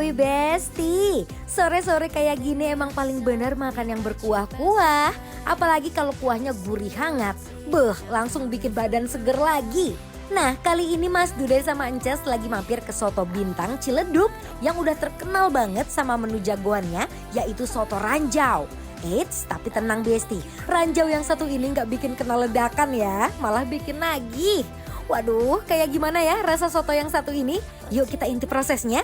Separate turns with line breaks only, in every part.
Woi Besti, sore-sore kayak gini emang paling bener makan yang berkuah-kuah. Apalagi kalau kuahnya gurih hangat, langsung bikin badan seger lagi. Nah kali ini Mas Dude sama Ences lagi mampir ke Soto Bintang Ciledug yang udah terkenal banget sama menu jagoannya yaitu Soto Ranjau. Eits, tapi tenang Besti, ranjau yang satu ini nggak bikin kena ledakan ya, malah bikin nagih. Waduh, kayak gimana ya rasa soto yang satu ini? Yuk kita intip prosesnya.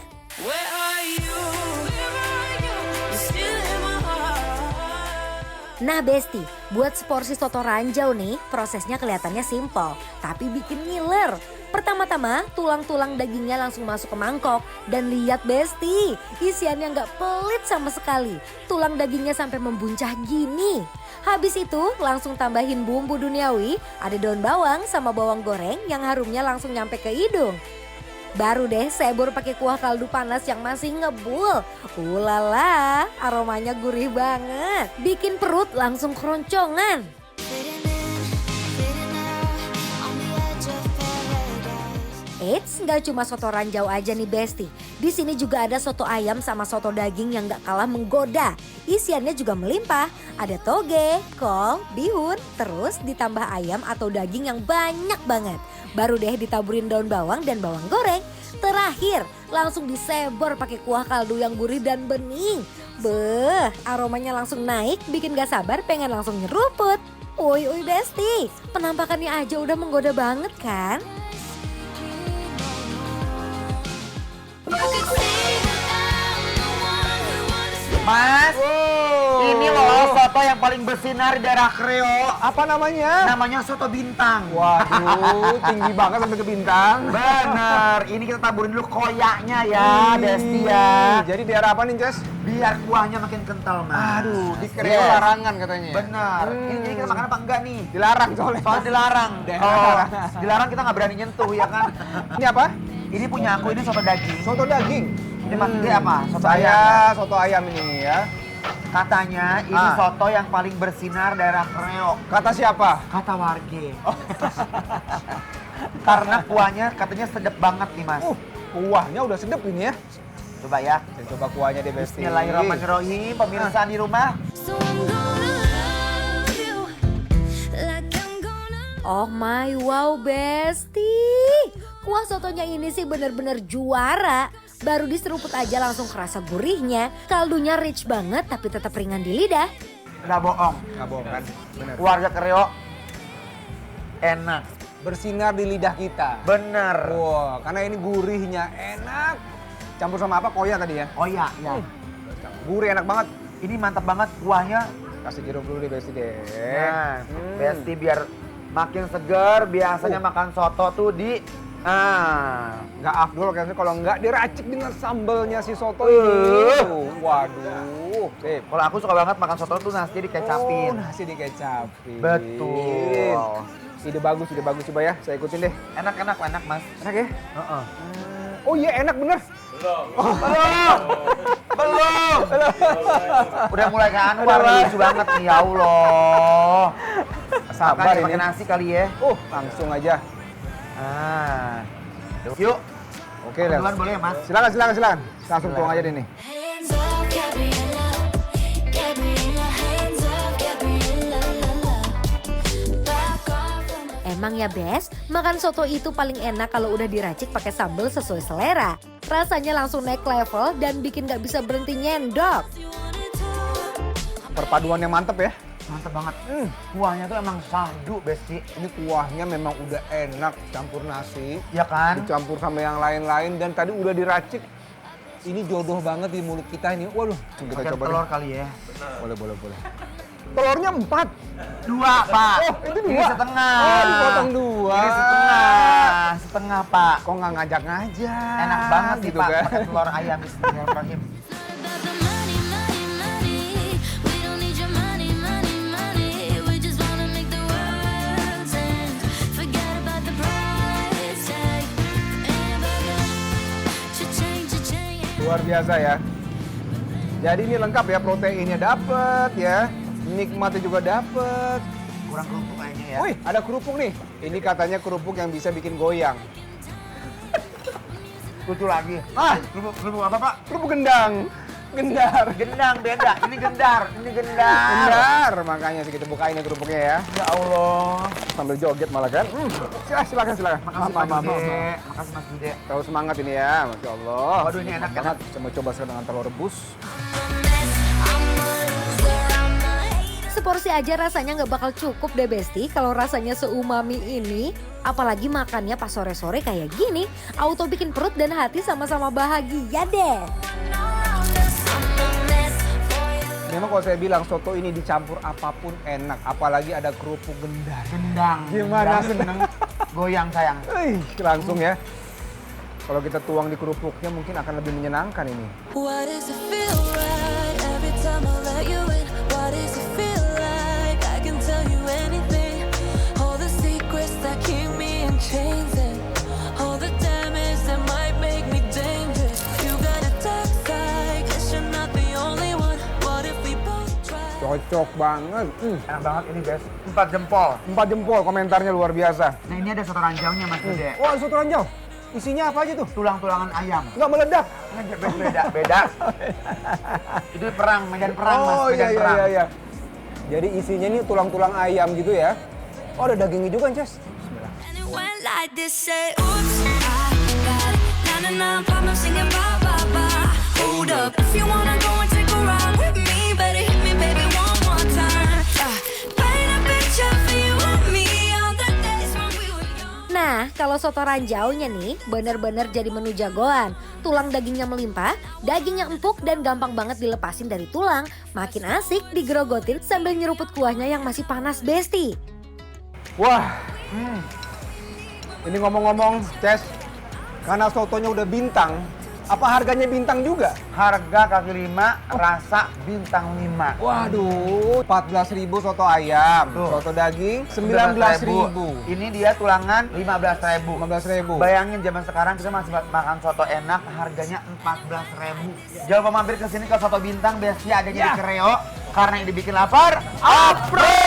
Nah Besti, buat seporsi soto ranjau nih, prosesnya kelihatannya simpel, tapi bikin ngiler. Pertama-tama, tulang-tulang dagingnya langsung masuk ke mangkok. Dan lihat Besti, isiannya nggak pelit sama sekali. Tulang dagingnya sampai membuncah gini. Habis itu langsung tambahin bumbu duniawi, ada daun bawang sama bawang goreng yang harumnya langsung nyampe ke hidung. Baru deh sebor pakai kuah kaldu panas yang masih ngebul. Ulala, aromanya gurih banget. Bikin perut langsung keroncongan. Eits, nggak cuma soto ranjau aja nih Besti. Di sini juga ada soto ayam sama soto daging yang nggak kalah menggoda. Isiannya juga melimpah. Ada toge, kol, bihun, terus ditambah ayam atau daging yang banyak banget. Baru deh ditaburin daun bawang dan bawang goreng. Terakhir, langsung disebor pakai kuah kaldu yang gurih dan bening. Aromanya langsung naik, bikin gak sabar pengen langsung nyeruput. Uy Besti, penampakannya aja udah menggoda banget kan?
Mas, ini loh soto yang paling bersinar di daerah Kreo.
Apa namanya?
Namanya soto bintang.
Waduh, tinggi banget sampai ke bintang.
Bener, ini kita taburin dulu koyaknya ya, Besti ya.
Jadi daerah apa nih, Ces?
Biar kuahnya makin kental, Mas.
Aduh, di Kreo
Yes.
larangan katanya.
Bener, ini jadi kita makan apa enggak nih?
Dilarang soalnya.
Soalnya dilarang.
Daerah
Oh,
larangan.
dilarang kita nggak berani nyentuh ya kan.
Ini apa?
Ini punya aku, ini soto daging.
Soto daging.
Ini Mas dia apa? Soto ayam.
Saya soto ayam ini ya.
Katanya ini soto yang paling bersinar daerah Kreo.
Kata siapa?
Kata warga. Karena kuahnya katanya sedap banget nih Mas.
Kuahnya udah sedep ini ya.
Coba ya.
Saya coba kuahnya deh, Besti.
Bismillahirrahmanirrahim. Pemirsa di rumah.
Oh my wow Besti, kuah sotonya ini sih bener-bener juara. Baru diseruput aja langsung kerasa gurihnya. Kaldunya rich banget tapi tetap ringan di lidah.
Nggak bohong.
Nggak bohong kan? Bener.
Warga Kreo enak.
Bersinar di lidah kita.
Bener.
Wah, karena ini gurihnya enak. Campur sama apa? Koya tadi ya?
Oh iya, ya.
Gurih enak banget.
Ini mantap banget kuahnya.
Kasih jeruk dulu deh, Besti deh.
Nah, Besti biar makin segar. Biasanya makan soto tuh di
Nggak afdol kayaknya kalau nggak diracik dengan sambelnya si soto ini. Waduh. Sip.
Kalau aku suka banget makan soto tuh nasi dikecapin.
Oh, nasi dikecapin.
Betul.
Ide bagus coba ya. Saya ikutin deh.
Enak Mas.
Enak ya?
Heeh.
Oh iya enak bener.
Belum. Udah mulai ke Anwar lucu banget nih ya Allah.
Sabar ini.
Pakai nasi kali ya.
Langsung aja.
Yuk.
Oke, Les.
Duluan boleh ya, Mas?
Silakan. Langsung pulang aja deh nih.
Emang ya Bes, makan soto itu paling enak kalau udah diracik pakai sambal sesuai selera. Rasanya langsung naik level dan bikin gak bisa berhenti nyendok.
Perpaduannya mantep ya.
Mantap banget. Kuahnya tuh emang sadu, Besti.
Ini kuahnya memang udah enak campur nasi.
Ya kan?
Dicampur sama yang lain-lain dan tadi udah diracik. Ini jodoh banget di mulut kita ini. Waduh, kita
Pakai
coba
telur
deh.
kali ya.
Boleh. Telurnya 4.
2, Pak.
Oh, itu 2.
Ini setengah.
Oh, dipotong 2.
Ini setengah, Pak.
Kok nggak ngajak-ngajak?
Enak banget sih,
gitu
Pak.
kan?
Pakai telur ayam. Bismillahirrahmanirrahim.
Luar biasa ya. Jadi ini lengkap ya, proteinnya dapet ya. Nikmatnya juga dapet.
Kurang kerupuk kayaknya ya.
Wih, ada kerupuk nih. Ini katanya kerupuk yang bisa bikin goyang.
lucu lagi.
Ah,
Kerupuk apa Pak?
kerupuk gendang. Gendar.
Gendang beda, ini gendar.
Gendar, makanya segitu bukain ya kerupuknya ya.
Ya Allah.
Sambil joget malah kan. Silakan.
Makasih Pak Dude. Makasih Mas Dude.
Tahu semangat ini ya, Masya Allah.
Waduh, ini enak
banget. Saya coba sekarang dengan telur rebus.
Seporsi aja rasanya nggak bakal cukup deh Besti kalau rasanya seumami ini. Apalagi makannya pas sore-sore kayak gini, auto bikin perut dan hati sama-sama bahagia deh.
Memang kalau saya bilang soto ini dicampur apapun enak, apalagi ada kerupuk gendar.
Gendang.
Gimana,
Seneng. Goyang sayang.
Langsung ya. Kalau kita tuang di kerupuknya mungkin akan lebih menyenangkan ini.
Why does it feel right every time I let you in? Why does it feel like I can tell you anything? All the secrets that keep me in chains and all the damage that might make me dangerous. You got a dark side, guess you're not the only one. What if we both try?
Cocok banget.
Enak banget ini guys. 4 jempol.
4 jempol, komentarnya luar biasa.
Nah ini ada soto ranjaunya Mas Dude.
Wah, soto ranjau. Isinya apa aja tuh?
Tulang-tulangan ayam.
Nggak meledak.
Beda. Itu perang, medan perang Mas.
Oh
Medan perang.
iya. Jadi isinya ini tulang-tulang ayam gitu ya. Oh, ada dagingnya juga, Jess. Bismillah.
And it went like this, say, oops, I got it. Now, now, I'm singing bye, bye, bye. Hold up, if you wanna go and take a ride with me, better hit me, baby, one more time. Paint a picture for you and me, all the days when we were young.
Nah, kalau soto ranjaunya nih bener-bener jadi menu jagoan. Tulang dagingnya melimpah, dagingnya empuk dan gampang banget dilepasin dari tulang. Makin asik digerogotin sambil nyeruput kuahnya yang masih panas Besti.
Wah. Ini ngomong-ngomong, Jess, karena sotonya udah bintang, apa harganya bintang juga?
Harga kaki 5, rasa bintang 5.
Waduh, 14.000 soto ayam,
Tuh.
soto daging 19.000.
Ini dia tulangan 15.000.
15.000.
Bayangin zaman sekarang kita masih makan soto enak, harganya 14.000. Jangan lupa mampir ke sini ke Soto Bintang, biasanya adanya di Kreo. Karena yang dibikin lapar, Apro!